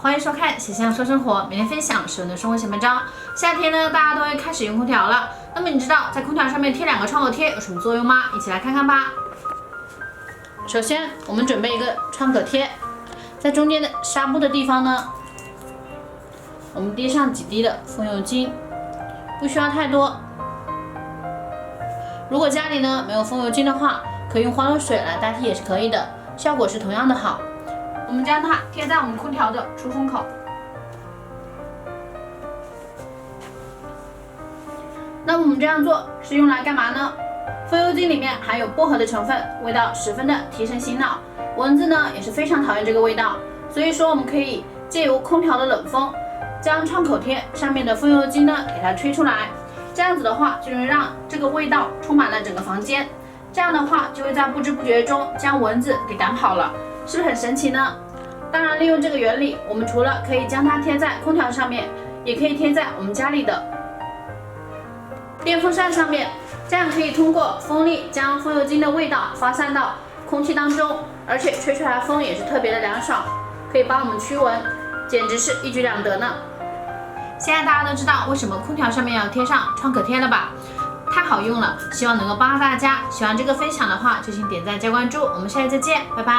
欢迎收看喜象说生活，每天分享实用的生活小文章。夏天呢，大家都会开始用空调了。那么你知道在空调上面贴2个创可贴有什么作用吗？一起来看看吧。首先，我们准备一个创可贴，在中间的纱布的地方呢，我们滴上几滴的风油精，不需要太多。如果家里呢没有风油精的话，可以用花露水来代替也是可以的，效果是同样的好。我们将它贴在我们空调的出风口。那我们这样做是用来干嘛呢？风油精里面含有薄荷的成分，味道十分的提神醒脑，蚊子呢也是非常讨厌这个味道，所以说我们可以借由空调的冷风，将创口贴上面的风油精呢给它吹出来，这样子的话就能让这个味道充满了整个房间，这样的话就会在不知不觉中将蚊子给赶跑了。是不是很神奇呢？当然，利用这个原理，我们除了可以将它贴在空调上面，也可以贴在我们家里的电风扇上面，这样可以通过风力将风油精的味道发散到空气当中，而且吹出来的风也是特别的凉爽，可以帮我们驱蚊，简直是一举两得呢。现在大家都知道为什么空调上面要贴上创可贴了吧？太好用了，希望能够帮到大家。喜欢这个分享的话，就请点赞加关注，我们下期再见，拜拜。